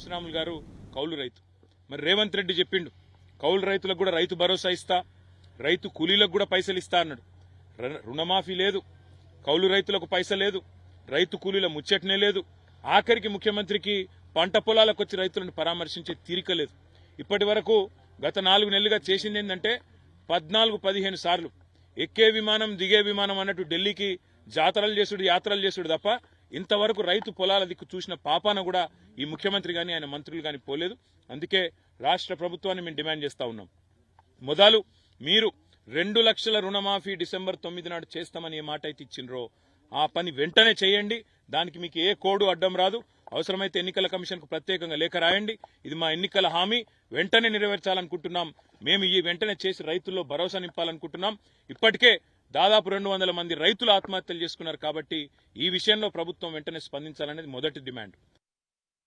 శ్రీరాములు గారు కౌలు రైతు. మరి రేవంత్ రెడ్డి చెప్పిండు కౌలు రైతులకు కూడా రైతు భరోసా ఇస్తా, రైతు కూలీలకు కూడా పైసలు ఇస్తా అన్నాడు. రుణమాఫీ లేదు, కౌలు రైతులకు పైస లేదు, రైతు కూలీల ముచ్చటనే లేదు. ఆఖరికి ముఖ్యమంత్రికి పంట పొలాలకు వచ్చి రైతులను పరామర్శించే తీరిక లేదు. ఇప్పటి వరకు గత 4 నెలలుగా చేసింది ఏంటంటే 14-15 సార్లు ఎక్కే విమానం దిగే విమానం అన్నట్టు ఢిల్లీకి జాతరలు చేసుడు యాత్రలు చేసుడు తప్ప ఇంతవరకు రైతు పొలాల దిక్కు చూసిన పాపాన కూడా ఈ ముఖ్యమంత్రి గాని ఆయన మంత్రులు గాని పోలేదు. అందుకే రాష్ట్ర ప్రభుత్వాన్ని మేము డిమాండ్ చేస్తా ఉన్నాం. మొదలు మీరు 2 లక్షల రుణమాఫీ డిసెంబర్ 9 నాడు చేస్తామని ఏ మాట అయితే ఇచ్చిండ్రో ఆ పని వెంటనే చేయండి. దానికి మీకు ఏ కోడు అడ్డం రాదు. అవసరమైతే ఎన్నికల కమిషన్ కు ప్రత్యేకంగా లేఖ రాయండి. ఇది మా ఎన్నికల హామీ, వెంటనే నెరవేర్చాలనుకుంటున్నాం. మేము ఈ వెంటనే చేసి రైతుల్లో భరోసా నింపాలనుకుంటున్నాం. ఇప్పటికే దాదాపు 200 మంది రైతులు ఆత్మహత్యలు చేసుకున్నారు. కాబట్టి ఈ విషయంలో ప్రభుత్వం వెంటనే స్పందించాలనేది మొదటి డిమాండ్.